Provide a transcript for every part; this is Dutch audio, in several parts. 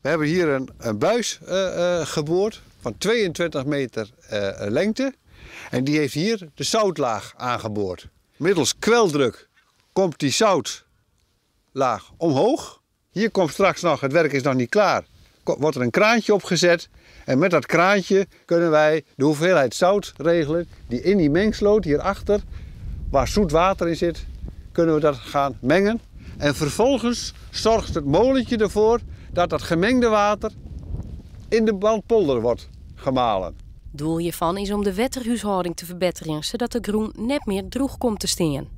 We hebben hier een buis geboord van 22 meter lengte. En die heeft hier de zoutlaag aangeboord. Middels kweldruk komt die zoutlaag omhoog. Hier komt straks nog, het werk is nog niet klaar, wordt er een kraantje opgezet. En met dat kraantje kunnen wij de hoeveelheid zout regelen die in die mengsloot hierachter, waar zoet water in zit, kunnen we dat gaan mengen. En vervolgens zorgt het molentje ervoor dat dat gemengde water in de Bandpolder wordt gemalen. Doel hiervan is om de waterhuishouding te verbeteren, zodat de groen net meer droog komt te staan.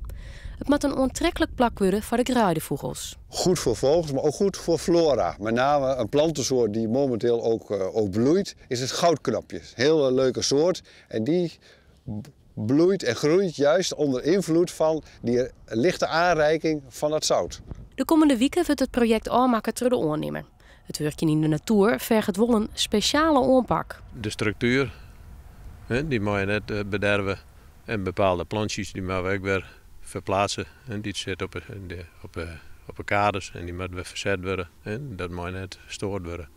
Het moet een aantrekkelijk plak worden voor de kruidenvogels. Goed voor vogels, maar ook goed voor flora. Met name een plantensoort die momenteel ook bloeit, is het goudknopje. Heel leuke soort. En die bloeit en groeit juist onder invloed van die lichte aanreiking van het zout. De komende weken wordt het project aanmaken door de ondernemer. Het werkje in de natuur vergt het wel een speciale aanpak. De structuur, die moet je net bederven. En bepaalde plantjes die moeten we ook weer verplaatsen. Die zitten op kaders en die moeten weer verzet worden. Dat moet net gestoord worden.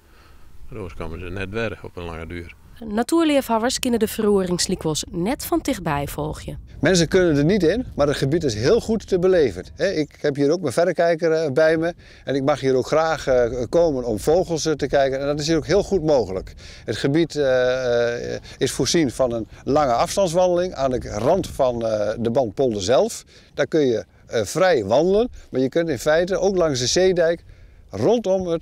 Anders komen ze net weer op een lange duur. Natuurliefhebbers kunnen de verroeringslikwas net van dichtbij volgen. Mensen kunnen er niet in, maar het gebied is heel goed te beleven. Ik heb hier ook mijn verrekijker bij me en ik mag hier ook graag komen om vogels te kijken. En dat is hier ook heel goed mogelijk. Het gebied is voorzien van een lange afstandswandeling aan de rand van de Bandpolder zelf. Daar kun je vrij wandelen, maar je kunt in feite ook langs de zeedijk rondom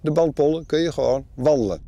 de Bandpolder kun je gewoon wandelen.